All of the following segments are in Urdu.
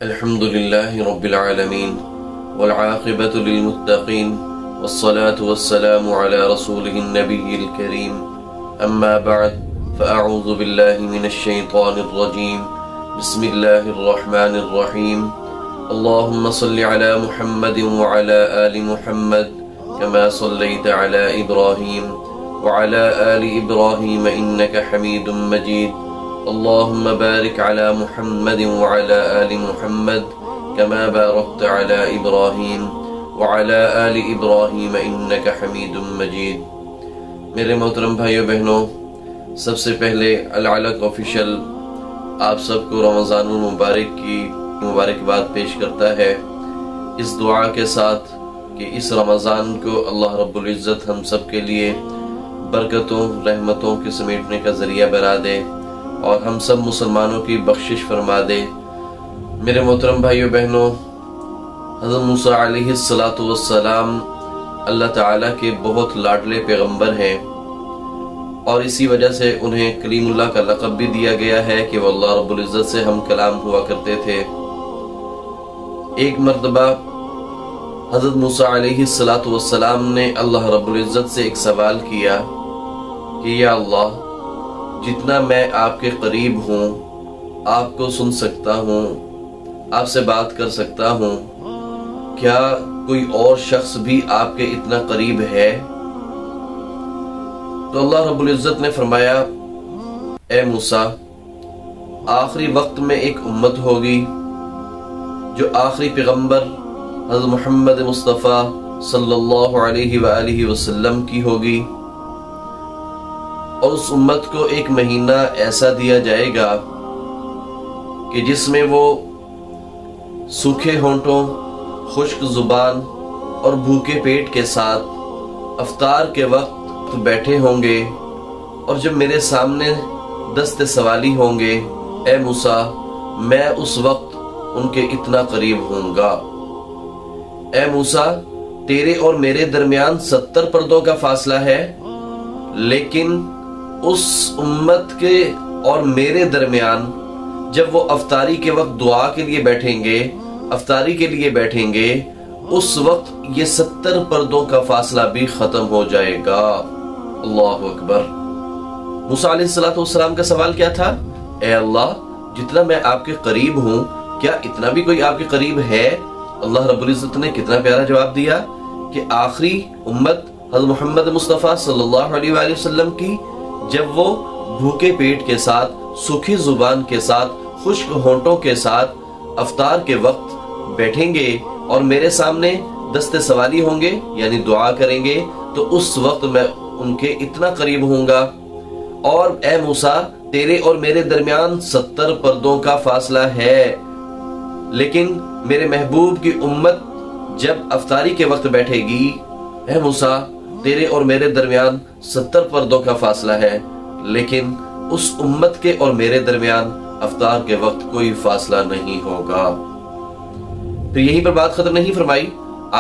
الحمد لله رب العالمين والعاقبة للمتقين والصلاة والسلام على رسوله النبي الكريم أما بعد فأعوذ بالله من الشيطان الرجيم بسم الله الرحمن الرحيم اللهم صل على محمد وعلى آل محمد كما صليت على إبراهيم وعلى آل إبراهيم إنك حميد مجيد اللهم بارك على محمد وعلى آل محمد كما باركت على إبراهيم وعلى آل إبراهيم إنك حميد مجيد۔ میرے محترم بھائیو بہنوں، سب سے پہلے العلق آفیشل آپ سب کو رمضان المبارک کی مبارکباد پیش کرتا ہے، اس دعا کے ساتھ کہ اس رمضان کو اللہ رب العزت ہم سب کے لیے برکتوں رحمتوں کے سمیٹنے کا ذریعہ بنا دے اور ہم سب مسلمانوں کی بخشش فرما دے۔ میرے محترم بھائیو بہنوں، حضرت موسیٰ علیہ السلام اللہ تعالیٰ کے بہت لاڈلے پیغمبر ہیں اور اسی وجہ سے انہیں کلیم اللہ کا لقب بھی دیا گیا ہے کہ وہ اللہ رب العزت سے ہم کلام ہوا کرتے تھے۔ ایک مرتبہ حضرت موسیٰ علیہ السلام نے اللہ رب العزت سے ایک سوال کیا کہ یا اللہ، جتنا میں آپ کے قریب ہوں، آپ کو سن سکتا ہوں، آپ سے بات کر سکتا ہوں، کیا کوئی اور شخص بھی آپ کے اتنا قریب ہے؟ تو اللہ رب العزت نے فرمایا، اے موسیٰ، آخری وقت میں ایک امت ہوگی جو آخری پیغمبر حضرت محمد مصطفیٰ صلی اللہ علیہ وآلہ وسلم کی ہوگی، اور اس امت کو ایک مہینہ ایسا دیا جائے گا کہ جس میں وہ سوکھے ہونٹوں، خشک زبان اور بھوکے پیٹ کے ساتھ افطار کے وقت بیٹھے ہوں گے، اور جب میرے سامنے دست سوالی ہوں گے، اے موسیٰ، میں اس وقت ان کے اتنا قریب ہوں گا۔ اے موسیٰ، تیرے اور میرے درمیان 70 پردوں کا فاصلہ ہے، لیکن اس امت کے اور میرے درمیان جب وہ افطاری کے وقت دعا کے لیے بیٹھیں گے، افطاری کے لیے بیٹھیں گے، اس وقت یہ 70 پردوں کا فاصلہ بھی ختم ہو جائے گا۔ اللہ اکبر۔ موسیٰ علیہ السلام کا سوال کیا تھا؟ اے اللہ، جتنا میں آپ کے قریب ہوں، کیا اتنا بھی کوئی آپ کے قریب ہے؟ اللہ رب العزت نے کتنا پیارا جواب دیا کہ آخری امت حضرت محمد مصطفیٰ صلی اللہ علیہ وآلہ وسلم کی جب وہ بھوکے پیٹ کے ساتھ، سوکھی زبان کے ساتھ، خشک ہونٹوں کے ساتھ افطار کے وقت بیٹھیں گے اور میرے سامنے دست سوالی ہوں گے، یعنی دعا کریں گے، تو اس وقت میں ان کے اتنا قریب ہوں گا۔ اور اے موسیٰ، تیرے اور میرے درمیان 70 پردوں کا فاصلہ ہے، لیکن میرے محبوب کی امت جب افطاری کے وقت بیٹھے گی، اے موسیٰ، تیرے اور میرے درمیان 70 پردوں کا فاصلہ ہے، لیکن اس امت کے اور میرے درمیان افطار کے وقت کوئی فاصلہ نہیں ہوگا۔ پھر یہیں پر بات ختم نہیں فرمائی،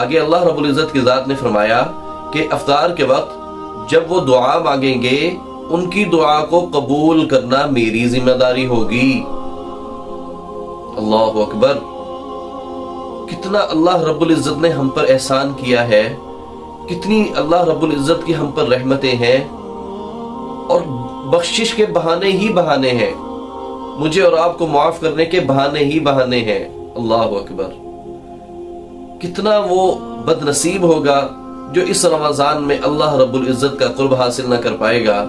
آگے اللہ رب العزت کی ذات نے فرمایا کہ افطار کے وقت جب وہ دعا مانگیں گے، ان کی دعا کو قبول کرنا میری ذمہ داری ہوگی۔ اللہ اکبر۔ کتنا اللہ رب العزت نے ہم پر احسان کیا ہے، کتنی اللہ رب العزت کی ہم پر رحمتیں ہیں، اور بخشش کے بہانے ہی بہانے ہیں، مجھے اور آپ کو معاف کرنے کے بہانے ہی بہانے ہیں۔ اللہ اکبر۔ کتنا وہ بد نصیب ہوگا جو اس رمضان میں اللہ رب العزت کا قرب حاصل نہ کر پائے گا،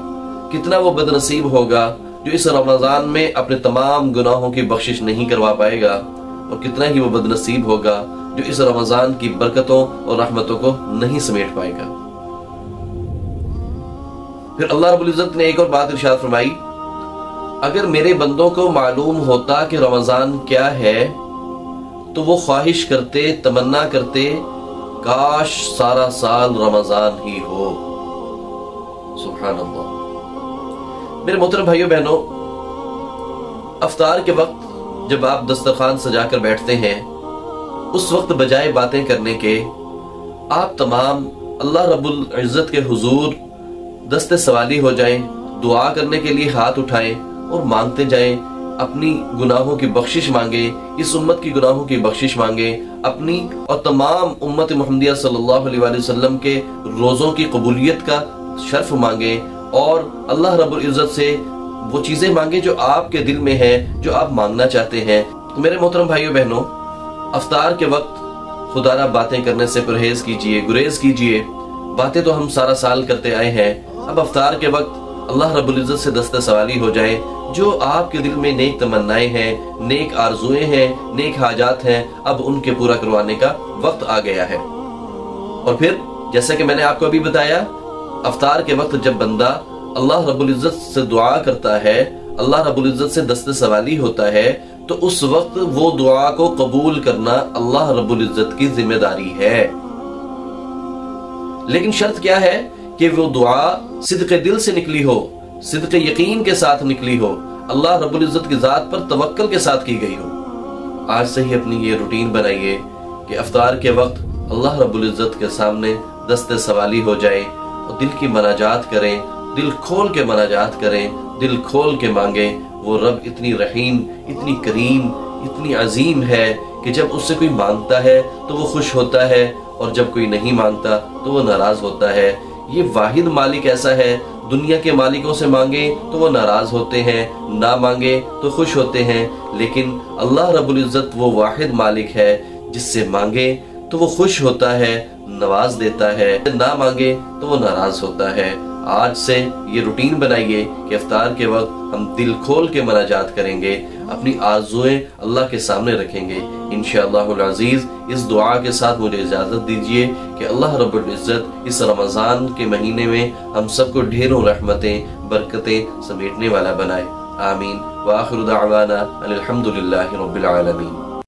کتنا وہ بد نصیب ہوگا جو اس رمضان میں اپنے تمام گناہوں کی بخشش نہیں کروا پائے گا، اور کتنا ہی وہ بد نصیب ہوگا جو اس رمضان کی برکتوں اور رحمتوں کو نہیں سمیٹ پائے گا۔ پھر اللہ رب العزت نے ایک اور بات ارشاد فرمائی، اگر میرے بندوں کو معلوم ہوتا کہ رمضان کیا ہے تو وہ خواہش کرتے، تمنا کرتے، کاش سارا سال رمضان ہی ہو۔ سبحان اللہ۔ میرے محترم بھائیو بہنوں، افطار کے وقت جب آپ دسترخوان سجا کر بیٹھتے ہیں، اس وقت بجائے باتیں کرنے کے آپ تمام اللہ رب العزت کے حضور دست سوالی ہو جائیں، دعا کرنے کے لیے ہاتھ اٹھائیں اور مانگتے جائیں اپنی گناہوں کی بخشش مانگے، اس امت کی گناہوں کی بخشش مانگے، اپنی اور تمام امت محمدیہ صلی اللہ علیہ وآلہ وسلم کے روزوں کی قبولیت کا شرف مانگے، اور اللہ رب العزت سے وہ چیزیں مانگے جو آپ کے دل میں ہیں، جو آپ مانگنا چاہتے ہیں۔ تو میرے محترم بھائیو بہنوں، افطار کے وقت خدا را باتیں کرنے سے پرہیز کیجئے، گریز کیجئے۔ باتیں تو ہم سارا سال کرتے آئے ہیں، اب افطار کے وقت اللہ رب العزت سے دست سوالی ہو جائیں۔ جو آپ کے دل میں نیک تمنائیں ہیں، نیک آرزویں ہیں، نیک حاجات ہیں، اب ان کے پورا کروانے کا وقت آ گیا ہے۔ اور پھر جیسا کہ میں نے آپ کو ابھی بتایا، افطار کے وقت جب بندہ اللہ رب العزت سے دعا کرتا ہے، اللہ رب العزت سے دست سوالی ہوتا ہے، تو اس وقت وہ دعا کو قبول کرنا اللہ رب العزت کی ذمہ داری ہے۔ لیکن شرط کیا ہے کہ وہ دعا صدق دل سے نکلی ہو، صدق یقین کے ساتھ نکلی ہو، اللہ رب العزت کی ذات پر توکل کے ساتھ کی گئی ہو۔ آج سے ہی اپنی یہ روٹین بنائیے کہ افطار کے وقت اللہ رب العزت کے سامنے دست سوالی ہو جائے اور دل کی مناجات کریں، دل کھول کے مناجات کریں، دل کھول کے مانگیں۔ وہ رب اتنی رحیم، اتنی کریم، اتنی عظیم ہے کہ جب اس سے کوئی مانگتا ہے تو وہ خوش ہوتا ہے، اور جب کوئی نہیں مانگتا تو وہ ناراض ہوتا ہے۔ یہ واحد مالک ایسا ہے، دنیا کے مالکوں سے مانگے تو وہ ناراض ہوتے ہیں، نہ مانگے تو خوش ہوتے ہیں، لیکن اللہ رب العزت وہ واحد مالک ہے جس سے مانگے تو وہ خوش ہوتا ہے، نواز دیتا ہے، نہ مانگے تو وہ ناراض ہوتا ہے۔ آج سے یہ روٹین بنائیے کہ افطار کے وقت ہم دل کھول کے مناجات کریں گے، اپنی آرزوئیں اللہ کے سامنے رکھیں گے۔ انشاءاللہ العزیز اس دعا کے ساتھ مجھے اجازت دیجیے کہ اللہ رب العزت اس رمضان کے مہینے میں ہم سب کو ڈھیروں رحمتیں، برکتیں سمیٹنے والا بنائے۔ آمین۔ وآخر دعوانا ان الحمد للہ رب العالمین۔